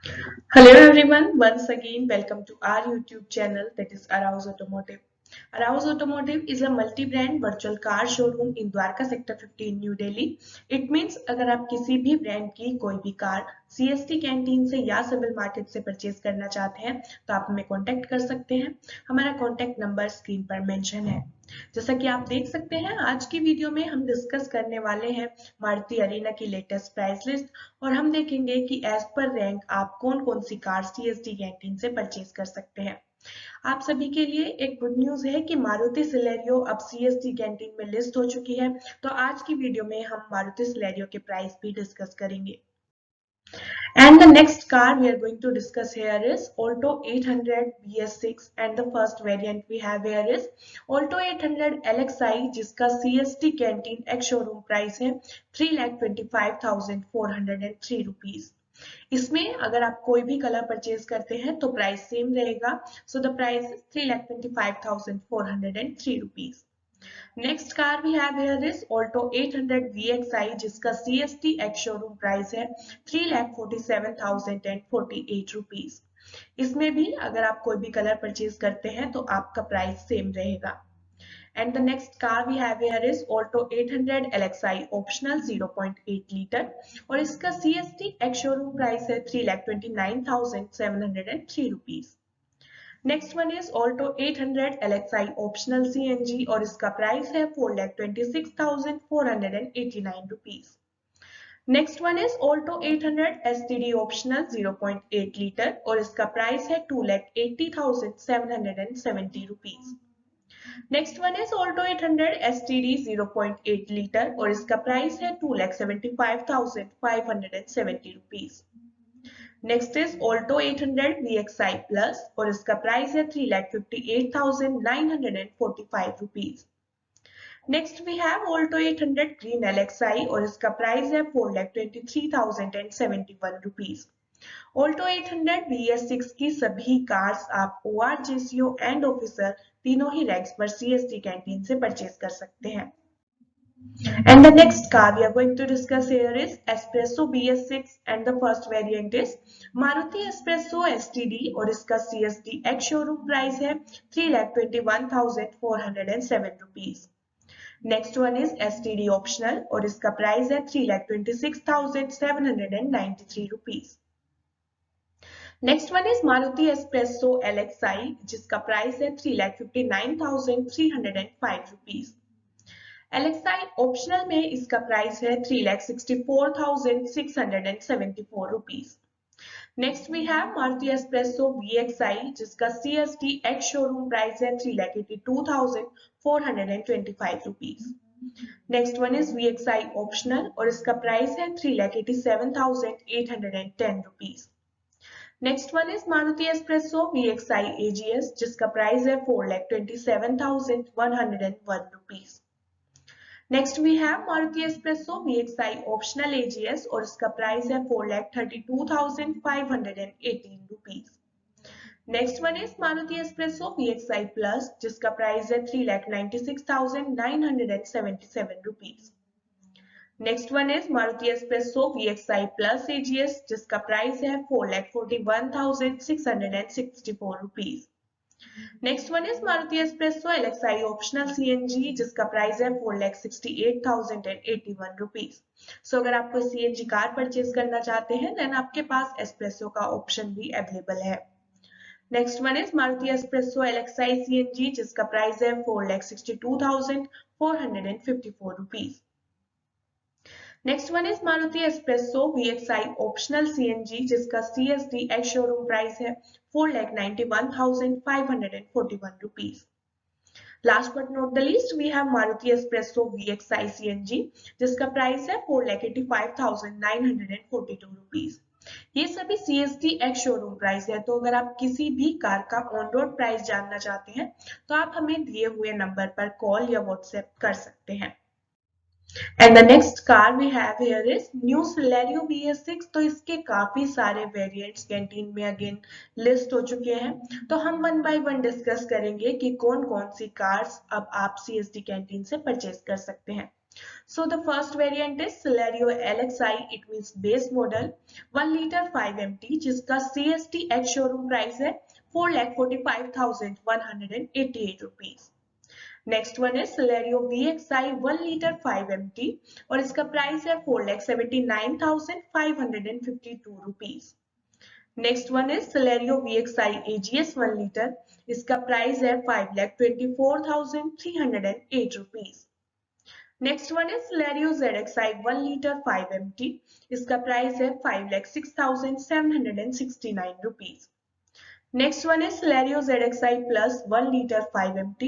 Hello everyone, once again welcome to our YouTube channel that is Arouse Automotive. Arouse Automotive is a multi-brand virtual car showroom in Dwarka Sector 15 New Delhi. It means अगर आप किसी भी brand की कोई भी car CST canteen से या civil market से परचेज करना चाहते हैं तो आप हमें कांटेक्ट कर सकते हैं। हमारा कांटेक्ट नंबर स्क्रीन पर मेंशन है। जैसा कि आप देख सकते हैं आज की वीडियो में हम डिस्कस करने वाले हैं मारुति अरीना की लेटेस्ट प्राइस लिस्ट और हम देखेंगे कि एज पर रैंक आप कौन कौन सी कार CST कैंटीन से परचेज कर सकते हैं। आप सभी के लिए एक गुड न्यूज है कि मारुति सिलेरियो अब CST कैंटीन में लिस्ट हो चुकी है। तो आज की वीडियो में हम मारुति सिलेरियो के प्राइस भी डिस्कस करेंगे। And the next car we are going to discuss here is Alto 800 BS6 and the first variant we have here is Alto 800 LXI जिसका CST canteen x showroom price है 3,25,403 rupees. इसमें अगर आप कोई भी colour purchase करते हैं तो प्राइस सेम रहेगा। So the price is 3,25,403 rupees. Next car we have here is Alto 800 VXI जिसका CST एक्स शोरूम प्राइस है 3,47,048 रुपीज। इसमें भी अगर आप कोई भी कलर परचेज करते हैं तो आपका प्राइस सेम रहेगा। And the next car we have here is Alto 800 LXI optional 0.8 litre और इसका CST एक्स शोरूम प्राइस है 3,29,703 rupees. Next one is Alto 800 LXI optional CNG और इसका प्राइस है 4,26,489 rupees. Next one is Alto 800 STD optional 0.8 litre और इसका price है 2,80,770 rupees. Next one is Alto 800 STD 0.8 litre और इसका प्राइस है 2,75,570 rupees. Next is Alto 800 VXI plus और इसका प्राइस है 3,58,945 rupees. Next we have Alto 800 green LXI और इसका प्राइस है 4,23,071 रुपीज। ऑल्टो 800 BS6 की सभी कार्स आप ORGCO एंड ऑफिसर तीनों ही रैंक्स पर CST कैंटीन से परचेज कर सकते हैं। And the next car we are going to discuss here is Espresso BS6 and the first variant is Maruti Espresso STD और इसका CST एक्स शोरूम प्राइस है 3,21,407 rupees. Next one is STD optional और इसका price है 3,26,793 rupees. Next one is Maruti Espresso LXI जिसका price है 3,59,305 rupees. LXI optional में इसका प्राइस है 3,64,674 rupees. Next we have Maruti Espresso VXI जिसका CST एक्स शोरूम प्राइस है 3,82,425 rupees. Next one is VXI optional और इसका प्राइस है 3,87,810 rupees. Next one is Maruti Espresso VXI AGS जिसका प्राइस है 4,27,101 rupees. Next we have Maruti Espresso VXI optional AGS और इसका price है 4,32,518 rupees. Next one is Maruti Espresso VXI plus जिसका price है 3,96,977 rupees. Next one is Maruti Espresso VXI plus AGS जिसका price है 4,41,664 rupees. Next one is Maruti Espresso LXI optional CNG जिसका price है 4,68,081 rupees. सो अगर आप कोई CNG कार परचेज करना चाहते हैं देन आपके पास एस्प्रेसो का ऑप्शन भी अवेलेबल है। Next one is Maruti Espresso LXI CNG जिसका प्राइस है 4,62,454 rupees. Next one is Maruti Espresso VXI optional CNG जिसका CST एक्स शोरूम प्राइस है 4,91,541 rupees. Last but not the least we have Maruti Espresso VXI CNG जिसका price है 4,85,942 rupees. ये सभी CST ex showroom price है। तो अगर आप किसी भी कार का ऑन रोड प्राइस जानना चाहते हैं तो आप हमें दिए हुए नंबर पर कॉल या व्हाट्सएप कर सकते हैं। And the next car we have here is New Celerio BS6। तो इसके काफी सारे वेरिएंट्स कैंटीन में अगेन लिस्ट हो चुके हैं। तो हम वन बाय वन डिस्कस करेंगे कि कौन कौन सी कार्स अब आप CST कैंटीन से परचेज कर सकते हैं। So the first variant is Celerio LXI. It means base model 1 liter 5 MT जिसका CST at showroom price है 4,45,188 rupees. नेक्स्ट वन है Celerio VXI 1 liter 5 MT और इसका प्राइस है 4,79,552 rupees. नेक्स्ट वन है Celerio VXI AGS 1 liter. इसका price है 5,24,308 rupees. Next one है Celerio ZXI 1 liter 5 MT. इसका प्राइस है 5,06,769 rupees. नेक्स्ट वन है Celerio ZXI Plus 1 liter 5 MT.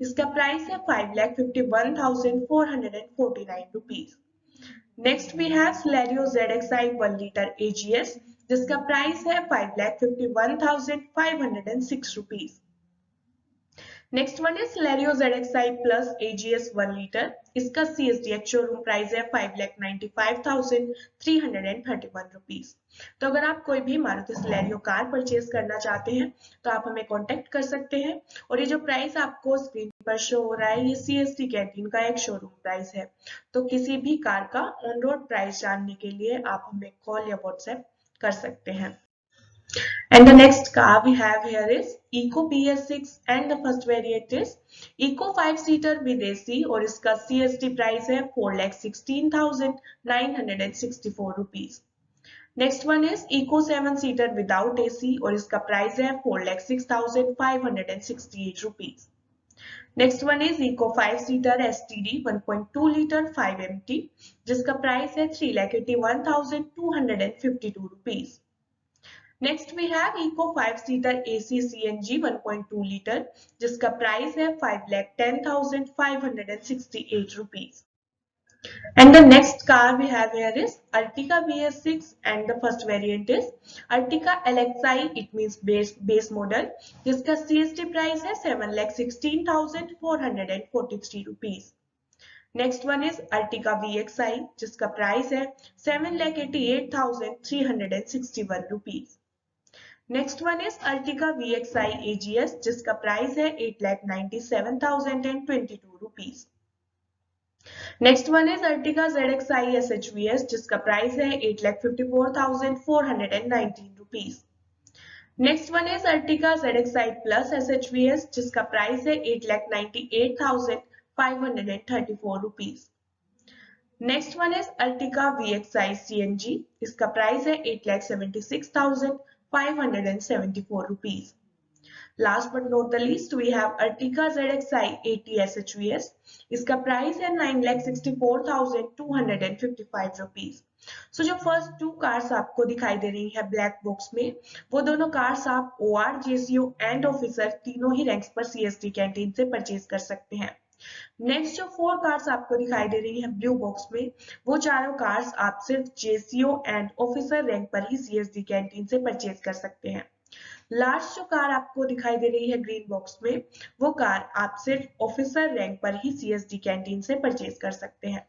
इसका प्राइस है 5,51,449 rupees. Next we have Celerio ZXI 1 liter AGS जिसका प्राइस है 5,51,506 rupees. नेक्स्ट वन है Celerio ZXI Plus AGS 1 liter. इसका CST showroom price है 5,95,331 rupees. तो अगर आप कोई भी मारुति Celerio कार परचेज करना चाहते हैं तो आप हमें कांटेक्ट कर सकते हैं और ये जो प्राइस आपको स्क्रीन पर शो हो रहा है ये CST कैंटीन का एक शोरूम प्राइस है. तो किसी भी कार का ऑन रोड प्राइस जानने के लिए आप हमें कॉल या व्हाट्सएप कर सकते हैं. And the next car we have here is Eco BS6 and the first variant is Eco 5-seater with AC और इसका CST प्राइस है 4,16,964 rupees. Next one is Eco 7-seater without AC और इसका price है 4,06,568 rupees. Next one is Eco 5-seater STD 1.2 liter 5 MT जिसका price है 3,81,252 rupees. Next we have Eco 5-seater AC CNG 1.2 liter जिसका price है 5,10,568 rupees. And the next car we have here is Ertiga BS6 and the first variant is Ertiga LXI. It means base model जिसका CST price है 7,16,443 rupees. Next one is Ertiga VXI जिसका price है 7,88,361 rupees. Next one is Ertiga VXI AGS जिसका price है 8,97,022 rupees. Next one is Ertiga ZXI SHVS जिसका price है 8,54,419 rupees. Next one is Ertiga ZXI Plus SHVS जिसका price है 8,98,534 rupees. Next one is Ertiga VXI CNG इसका price है 8,76,574 rupees. Last but not the least we have Ertiga ZXI 80 SHVS. इसका price है 9,64,255 rupees. So जो first to cars आपको दिखाई दे रही है ब्लैक बॉक्स में वो दोनों कार्स आप OR, JCO एंड ऑफिसर तीनों ही रैंक्स पर CST कैंटीन से परचेज कर सकते हैं. नेक्स्ट जो 4 कार्स आपको दिखाई दे रही है ब्लू बॉक्स में वो चारों कार्स आप सिर्फ JCO एंड ऑफिसर रैंक पर ही CST कैंटीन से परचेज कर सकते हैं. लास्ट जो कार आपको दिखाई दे रही है ग्रीन बॉक्स में वो कार आप सिर्फ ऑफिसर रैंक पर ही CST कैंटीन से परचेज कर सकते हैं.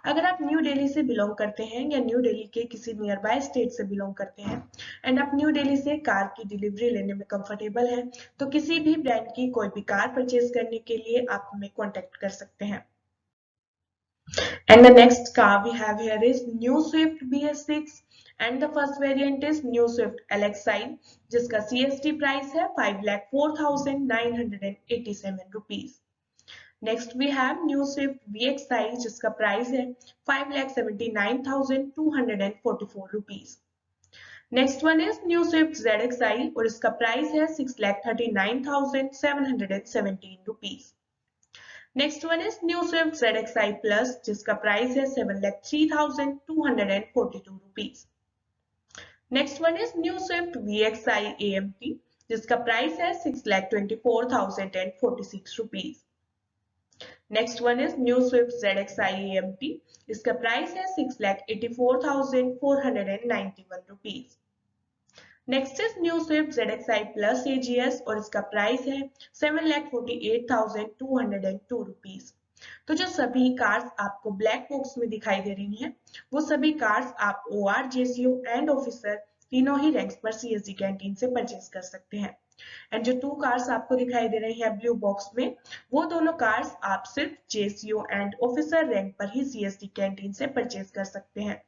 अगर आप न्यू दिल्ली से बिलोंग करते हैं या न्यू दिल्ली के किसी नियर बाय स्टेट से बिलोंग करते हैं एंड आप न्यू दिल्ली से कार की डिलीवरी लेने में कंफर्टेबल हैं तो किसी भी ब्रांड की कोई भी कार परचेज करने के लिए आप हमें कांटेक्ट कर सकते हैं. And the next car we have here is New Swift BS6 and the first variant is New Swift LXI जिसका CST प्राइस है 5,04,987 rupees. Next we have New Swift VXI जिसका प्राइस है 5,79,244 rupees. Next one is New Swift ZXI और इसका price है 6,39,717 rupees. Next one is New Swift ZXI Plus जिसका price है 7,03,242 rupees. Next one is New Swift VXI AMT जिसका price है 6,24,046 rupees. Next one is New Swift ZXI AMT इसका price है 6,84,491 rupees. Next is New Swift ZXI Plus AGS और इसका price है 7,48,202 rupees. तो जो सभी कार्स आपको ब्लैक बॉक्स में दिखाई दे रही हैं वो सभी कार्स आप OR, JCO एंड ऑफिसर तीनों ही रैंक्स पर सीएसडी कैंटीन से परचेज कर सकते हैं। एंड जो 2 कार्स आपको दिखाई दे रही है ब्लू बॉक्स में, वो दोनों कार्स आप सिर्फ जेसीओ एंड ऑफिसर रैंक पर ही सीएसडी कैंटीन से परचेज कर सकते हैं।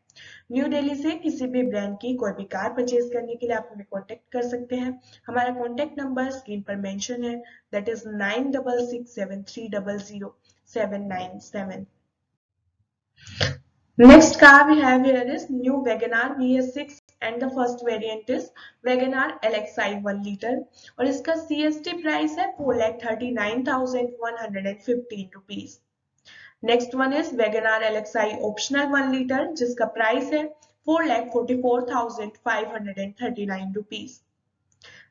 न्यू दिल्ली से किसी भी ब्रांड की कोई भी कार परचेज करने के लिए आप हमें कॉन्टेक्ट कर सकते हैं। हमारा कॉन्टेक्ट नंबर स्क्रीन पर मेंशन है, that is 9667300797। Next car we have here is new WagonR VS6 and the first variant is WagonR LXi 1 liter और इसका CST प्राइस है 4,39,115 rupees. Next one is WagonR LXi optional 1 litre जिसका price है 4,44,539 rupees.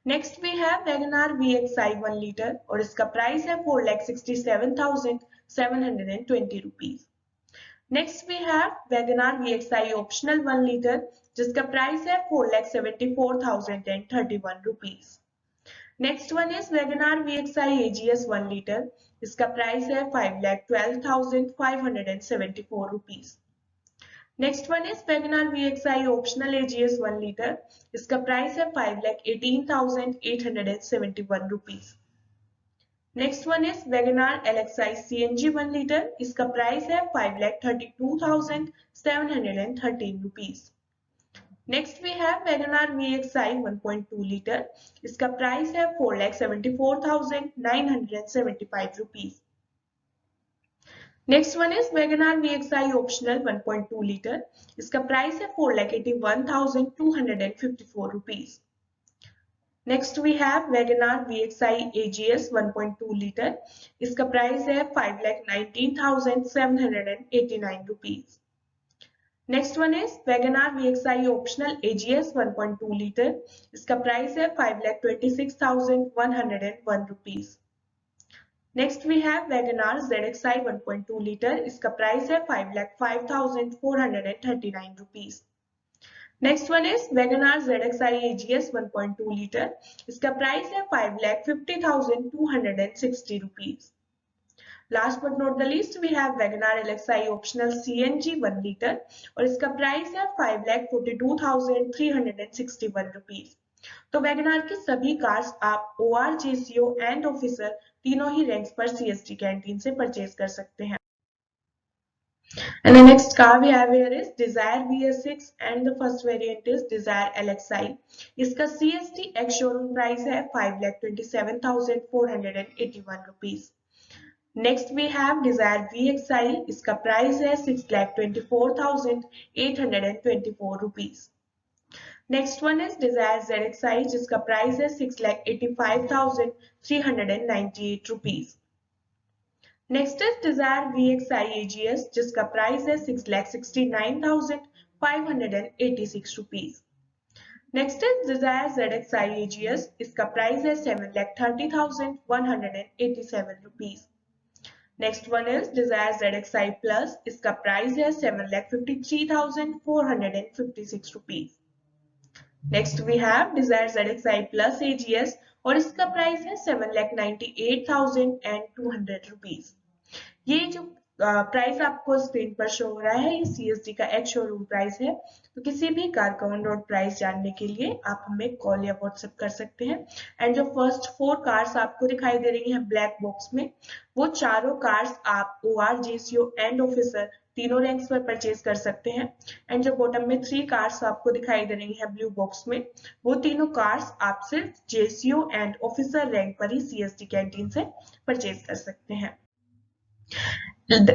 Next we have WagonR VXi 1 litre और इसका price है 4,67,720 rupees. Next we have WagonR VXi optional 1 litre जिसका price है 4,74,031 rupees. Next one is WagonR VXi AGS 1 litre, इसका price है 5,12,574 rupees. Next one is WagonR VXi optional AGS 1 litre, इसका price है 5,18,871 rupees. Next one is WagonR LXi CNG 1 litre, इसका price है 5,32,713 rupees. Next we have WagonR VXi 1.2 litre, इसका price है 4,74,975 rupees. Next one is WagonR VXi optional 1.2 litre, इसका price है 4,81,254 rupees. Next we have WagonR VXi AGS 1.2 litre, इसका price है 5,19,789 rupees. Next one is WagonR VXi optional AGS 1.2 litre, इसका price है 5,26,101 rupees. Next we have WagonR ZXi 1.2 litre, इसका price है 5,05,439 rupees. Next one is WagonR ZXi AGS 1.2 litre, इसका price है 5,50,260 rupees. Last but not the least we have WagonR LXi optional CNG 1 litre और इसका price है 5,42,361 rupees. तो WagonR की सभी कार्स आप OR, JCO एंड ऑफिसर तीनों ही रैंक्स पर CST कैंटीन से परचेज कर सकते हैं। And the next car we have here is Dzire VS6 and the first variant is Dzire LXi. इसका CST ex showroom price है 5,27,481 rupees. Next we have Dzire VXi, इसका price है 6,24,824 rupees. Next one is Dzire ZXi जिसका price है 6,85,398 rupees. Next is Dzire VXi AGS जिसका price है 6,69,586 rupees. Next is Dzire ZXi AGS, इसका price है 7,30,187 rupees. Next one is Dzire ZXi Plus, इसका price है 7,53,456 rupees. Next we have Dzire ZXi Plus AGS और इसका price है 7,98,200 rupees. ये जो प्राइस आपको स्क्रीन पर शो हो रहा है ये CST का एक्स शोरूम प्राइस है। तो किसी भी कार का ऑन रोड प्राइस जानने के लिए आप हमें कॉल या व्हाट्सएप कर सकते हैं। एंड जो फर्स्ट 4 कार्स आपको दिखाई दे रही हैं ब्लैक बॉक्स में, वो चारों कार्स आप OR, JCO एंड ऑफिसर तीनों रैंक्स पर परचेज कर सकते हैं। एंड जो बॉटम में 3 कार्स आपको दिखाई दे रही है ब्लू बॉक्स में, वो तीनों कार्स आप सिर्फ JCO एंड ऑफिसर रैंक पर ही CST कैंटीन से परचेज कर सकते हैं।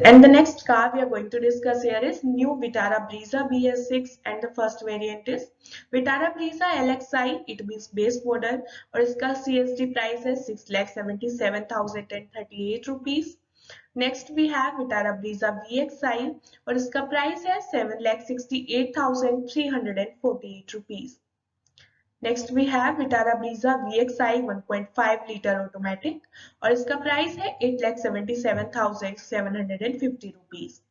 And the next car we are going to discuss here is new Vitara Brezza BS6 and the first variant is Vitara Brezza LXi, it means base model और इसका CST price है 6,77,038 rupees. Next we have Vitara Brezza VXi और इसका price है 7,68,348 rupees. Next we have Vitara Brezza VXi 1.5 litre automatic और इसका price है 8,77,750 rupees.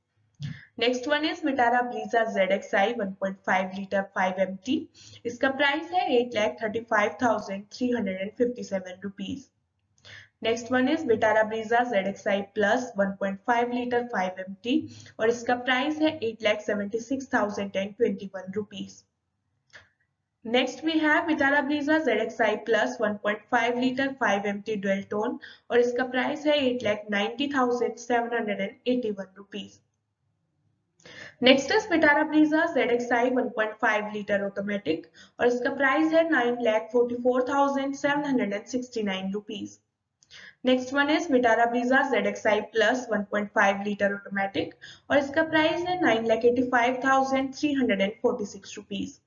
Next one is Vitara Brezza ZXi 1.5 litre 5MT, इसका प्राइस है 8,35,357 rupees. Next one is Vitara Brezza ZXi Plus 1.5 litre 5MT और इसका price है 8,76,021 rupees. Next we have Vitara Brezza ZXi Plus 1.5 litre 5 MT dual tone और इसका price है 8,90,781 rupees. Next is Vitara Brezza ZXi 1.5 litre automatic और इसका price है 9,44,769 rupees. Next one is Vitara Brezza ZXi Plus 1.5 litre automatic और इसका price है 9,85,346 rupees.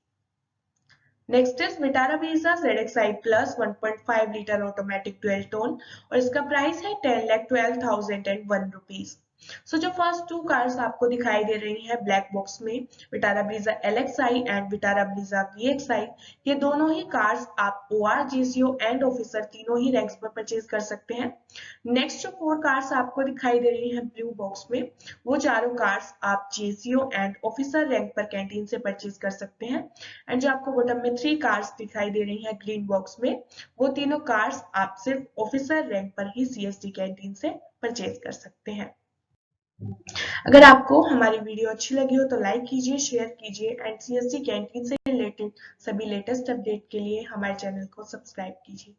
Next is Vitara Brezza ZXi Plus 1.5 litre automatic dual tone और इसका price है 10,12,001 rupees. सो जो फर्स्ट टू कार्स आपको दिखाई दे रही हैं ब्लैक बॉक्स में, Vitara Brezza LXi and Vitara Brezza VXi, ये दोनों ही कार्स आप OR, GCO एंड ऑफिसर तीनों ही रैंक्स पर परचेज कर सकते हैं। नेक्स्ट जो फोर कार्स आपको दिखाई दे रही हैं ब्लू बॉक्स में, वो चारों कार्स आप GCO एंड ऑफिसर रैंक पर कैंटीन से परचेज कर सकते हैं। एंड जो आपको बॉटम में थ्री कार्स दिखाई दे रही हैं ग्रीन बॉक्स में, वो तीनों कार्स आप सिर्फ ऑफिसर रैंक पर ही CST कैंटीन से परचेज कर सकते हैं। अगर आपको हमारी वीडियो अच्छी लगी हो तो लाइक कीजिए, शेयर कीजिए एंड CST कैंटीन से रिलेटेड सभी लेटेस्ट अपडेट के लिए हमारे चैनल को सब्सक्राइब कीजिए।